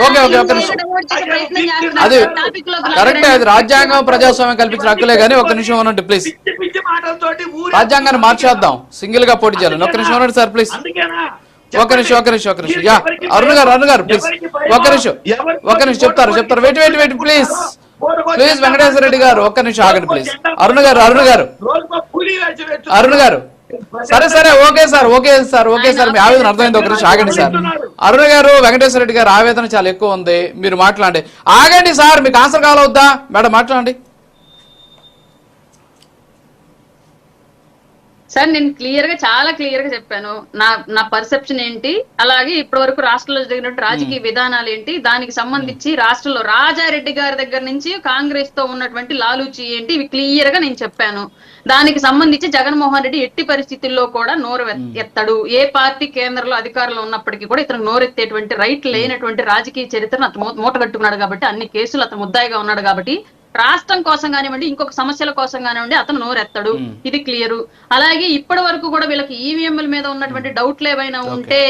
Okay okay ఒక నిమిషం, అది కరెక్టే, అది రాజ్యాంగం ప్రజాస్వామ్యం కల్పించిన హక్కులే కానీ ఒక నిమిషం ఉండండి ప్లీజ్. రాజ్యాంగాన్ని మార్చేద్దాం, సింగిల్ గా పోటీ చేయాలని. ఒక నిమిషం ఉండండి సార్ ప్లీజ్, ఒక నిమిషం యా అరుణ్ గారు ప్లీజ్ ఒక నిమిషం చెప్తారు వెయిట్ ప్లీజ్ వెంకటేశ్వర రెడ్డి గారు ఒక్క నిమిషం ఆగండి ప్లీజ్. అరుణ్ గారు సరే ఓకే సార్ మీ ఆవేదన అర్థమైంది, ఒక నిమిషం ఆగండి సార్. అరుణ్ గారు, వెంకటేశ్వర రెడ్డి గారు ఆవేదన చాలా ఎక్కువ ఉంది, మీరు మాట్లాడండి. ఆగండి సార్, మీకు ఆన్సర్ కావాలవుద్దా మేడం, మాట్లాడండి సార్. నేను చాలా క్లియర్ గా చెప్పాను నా పర్సెప్షన్ ఏంటి, అలాగే ఇప్పటి వరకు రాష్ట్రంలో జరిగినట్టు రాజకీయ విధానాలు ఏంటి, దానికి సంబంధించి రాష్ట్రంలో రాజారెడ్డి గారి దగ్గర నుంచి కాంగ్రెస్ తో ఉన్నటువంటి లాలూచి ఏంటి, ఇవి క్లియర్ గా నేను చెప్పాను. దానికి సంబంధించి జగన్మోహన్ రెడ్డి ఎట్టి పరిస్థితుల్లో కూడా నోరు ఎత్తడు. ఏ పార్టీ కేంద్రంలో అధికారంలో ఉన్నప్పటికీ కూడా ఇతను నోరెత్తేటువంటి రైట్ లేనటువంటి రాజకీయ చరిత్రను అతను మూటగట్టుకున్నాడు కాబట్టి, అన్ని కేసులు అతను ముద్దాయిగా ఉన్నాడు కాబట్టి, రాష్ట్రం కోసం కానివ్వండి, ఇంకొక సమస్యల కోసం కానివ్వండి అతను నోరెత్తడు, ఇది క్లియర్. అలాగే ఇప్పటి వరకు కూడా వీళ్ళకి ఈవీఎంల మీద ఉన్నటువంటి డౌట్లు ఏవైనా ఉంటే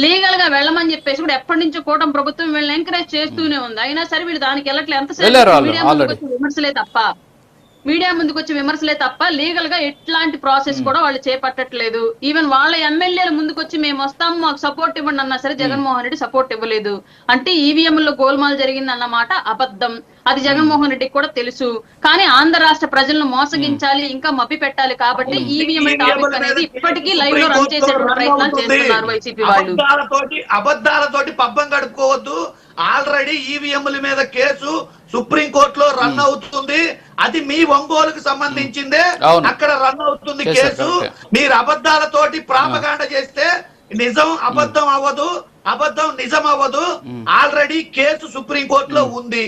లీగల్ గా వెళ్ళమని చెప్పేసి కూడా ఎప్పటి నుంచో కూటమి ప్రభుత్వం వీళ్ళని ఎంకరేజ్ చేస్తూనే ఉంది. అయినా సరే వీళ్ళు దానికి వెళ్ళట్లేదు. ఎంతసేపు మీడియా ముందుకు వచ్చి విమర్శలే తప్ప లీగల్ గా ఎట్లాంటి ప్రాసెస్ కూడా వాళ్ళు చేపట్టట్లేదు. ఈవెన్ వాళ్ళ ఎమ్మెల్యేలు ముందుకు వచ్చి మేము వస్తాము మాకు సపోర్ట్ ఇవ్వండి అన్నా సరే జగన్మోహన్ రెడ్డి సపోర్ట్ ఇవ్వలేదు. అంటే ఈవీఎంలో గోల్మాల్ జరిగింది అన్నమాట అబద్ధం, అది జగన్మోహన్ రెడ్డికి కూడా తెలుసు. కానీ ఆంధ్ర రాష్ట్ర ప్రజలను మోసగించాలి, ఇంకా మభ్య పెట్టాలి కాబట్టి ఈవీఎం టాపిక్ అనేది ఇప్పటికీ లైవ్ లో రన్ చేసేటువంటి ప్రయత్నాలు చేస్తున్నారు వైసీపీ వాళ్ళు. అబద్ధాలతోటి పబ్బం గడుపుకోవద్దు. ఆల్రెడీ ఈవీఎంల మీద కేసు సుప్రీంకోర్టులో రన్ అవుతుంది, అది మీ ఒంగోలుకు సంబంధించిందే, అక్కడ రన్ అవుతుంది కేసు. మీరు అబద్ధాలతోటి ప్రాపగాండ చేస్తే నిజం అబద్ధం అవ్వదు, అబద్ధం నిజం అవ్వదు. ఆల్రెడీ కేసు సుప్రీంకోర్టులో ఉంది.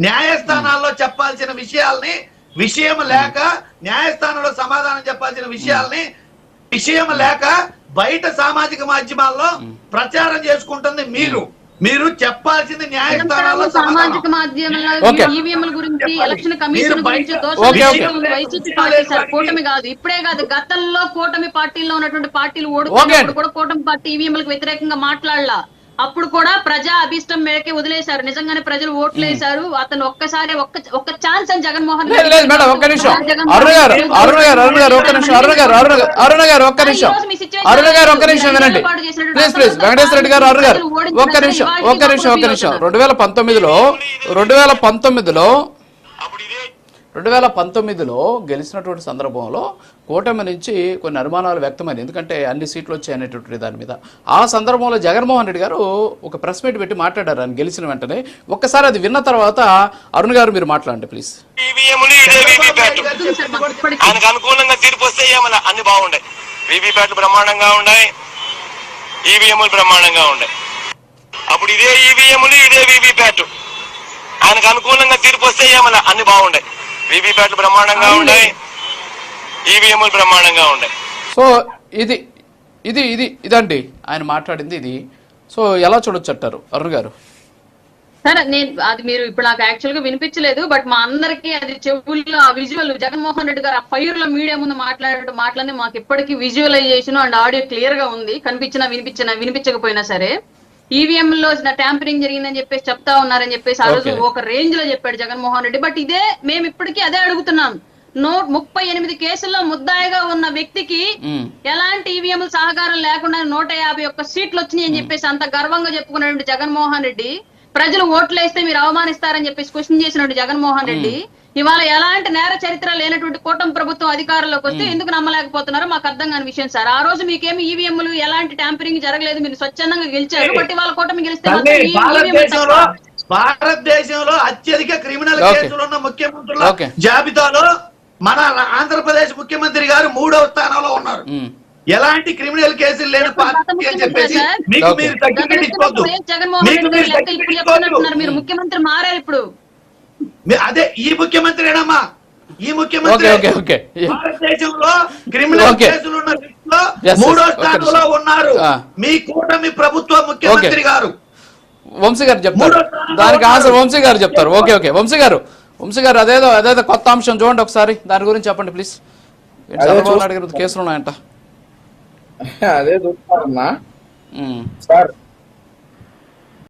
న్యాయస్థానాల్లో చెప్పాల్సిన విషయాల్ని విషయం లేక, న్యాయస్థానంలో సమాధానం చెప్పాల్సిన విషయాల్ని విషయం లేక బయట సామాజిక మాధ్యమాల్లో ప్రచారం చేసుకుంటుంది మీరు చెప్పాల్సింది న్యాయస్థానాల్లో సామాజిక మాధ్యమాల ఈవీఎంల గురించి, ఎలక్షన్ కమిషన్ గురించి వైసీపీ పార్టీ సార్, కూటమి కాదు, ఇప్పుడే కాదు, గతంలో కూటమి పార్టీలో ఉన్నటువంటి పార్టీలు ఓడుతున్నప్పుడు కూడా కూటమి పార్టీ ఈవీఎంలకు వ్యతిరేకంగా మాట్లాడలా. అప్పుడు కూడా ప్రజా అభిష్టం మేరకే వదిలేశారు. నిజంగానే ప్రజలు ఓట్లు వేశారు. అతను ఒక్కసారి ఒక్క ఛాన్స్ అని జగన్మోహన్ రెడ్డి వినండి ప్లీజ్ వెంకటేశ్వర రెడ్డి గారు. ఒక్క నిమిషం 2019లో గెలిచినటువంటి సందర్భంలో కూటమి నుంచి కొన్ని అనుమానాలు వ్యక్తమైంది, ఎందుకంటే అన్ని సీట్లు వచ్చాయనేటువంటి దాని మీద. ఆ సందర్భంలో జగన్మోహన్ రెడ్డి గారు ఒక ప్రెస్ మీట్ పెట్టి మాట్లాడారు ఆయన గెలిచిన వెంటనే. ఒక్కసారి అది విన్న తర్వాత అరుణ్ గారు మీరు మాట్లాడండి ప్లీజ్. ఆయనకు అనుకూలంగా తీర్పు వస్తే ఏమన్నా అన్ని బాగుండే, వీవీప్యాట్లు బ్రహ్మాండంగా ఉన్నాయి, ఈవీఎంలు బ్రహ్మాండంగా ఉన్నాయి. అప్పుడు ఇదే ఈవీఎంలు ఇదే వీవీప్యాట్, ఆయనకు అనుకూలంగా తీర్పు వస్తే ఏమన్నా అన్ని బాగుండే, వీవీప్యాట్లు బ్రహ్మాండంగా ఉన్నాయి, ఈవీఎంలు బ్రహ్మాండంగా ఉన్నాయి. సో ఇదండి ఆయన మాట్లాడింది ఇది. సో ఎలా చూడొచ్చు అంటారు అరుణ్ గారు? సరే, అది మీరు ఇప్పుడు నాకు యాక్చువల్ గా వినిపించలేదు, బట్ మా అందరికి అది చెవుల్లో ఆ విజువల్ జగన్మోహన్ రెడ్డి గారు ఆ ఫైర్ లో మీడియా ముందు మాట్లాడి మాకు ఇప్పటికీ విజువలైజేషన్ అండ్ ఆడియో క్లియర్ గా ఉంది. వినిపించకపోయినా సరే ఈవీఎం లో ట్యాంపరింగ్ జరిగిందని చెప్పేసి చెప్తా ఉన్నారని చెప్పేసి ఆ రోజు ఒక రేంజ్ లో చెప్పాడు జగన్మోహన్ రెడ్డి. బట్ ఇదే మేము ఇప్పటికీ అదే అడుగుతున్నాం. 38 కేసుల్లో ముద్దాయిగా ఉన్న వ్యక్తికి ఎలాంటి ఈవీఎంల సహకారం లేకుండా 151 సీట్లు వచ్చినాయి అని చెప్పేసి అంత గర్వంగా చెప్పుకున్నటువంటి జగన్మోహన్ రెడ్డి, ప్రజలు ఓట్లు వేస్తే మీరు అవమానిస్తారని చెప్పేసి క్వశ్చన్ చేసినటువంటి జగన్మోహన్ రెడ్డి ఇవాళ ఎలాంటి నేర చరిత్ర లేనటువంటి కూటమి ప్రభుత్వం అధికారంలోకి వస్తే ఎందుకు నమ్మలేకపోతున్నారో మాకు అర్థం కాని విషయం సార్. ఆ రోజు మీకేమి ఈవీఎంలు ఎలాంటి ట్యాంపరింగ్ జరగలేదు, మీరు స్వచ్ఛందంగా గెలిచారు. బట్ ఇవాళ కూటమి గెలిస్తే భారతదేశంలో అత్యధిక క్రిమినల్ కేసులు ఉన్న ముఖ్యమంత్రుల జాబితాలో మన ఆంధ్రప్రదేశ్ ముఖ్యమంత్రి గారు 3వ స్థానంలో ఉన్నారు. ఎలాంటి క్రిమినల్ కేసులు లేని పార్టీ అని చెప్పేసి మీరు ముఖ్యమంత్రి మారారు ఇప్పుడు. అదే ఈ ముఖ్యమంత్రి ఏనమ్మా, ఈ ముఖ్యమంత్రి భారతదేశంలో క్రిమినల్ కేసులున్న లిస్టులో 3వ స్థానంలో ఉన్నారు మీ కూటమి ప్రభుత్వ ముఖ్యమంత్రి గారు. వంశీ గారు చెప్తారు దానికి ఆన్సర్, వంశీ గారు చెప్తారు. ఓకే వంశీ గారు అదేదో కొత్త అంశం చూడండి ఒకసారి, దాని గురించి చెప్పండి ప్లీజ్. చంద్రబాబు నాయుడు గారు కేసులు ఉన్నాయంట. అదే చూస్తారన్నా సార్.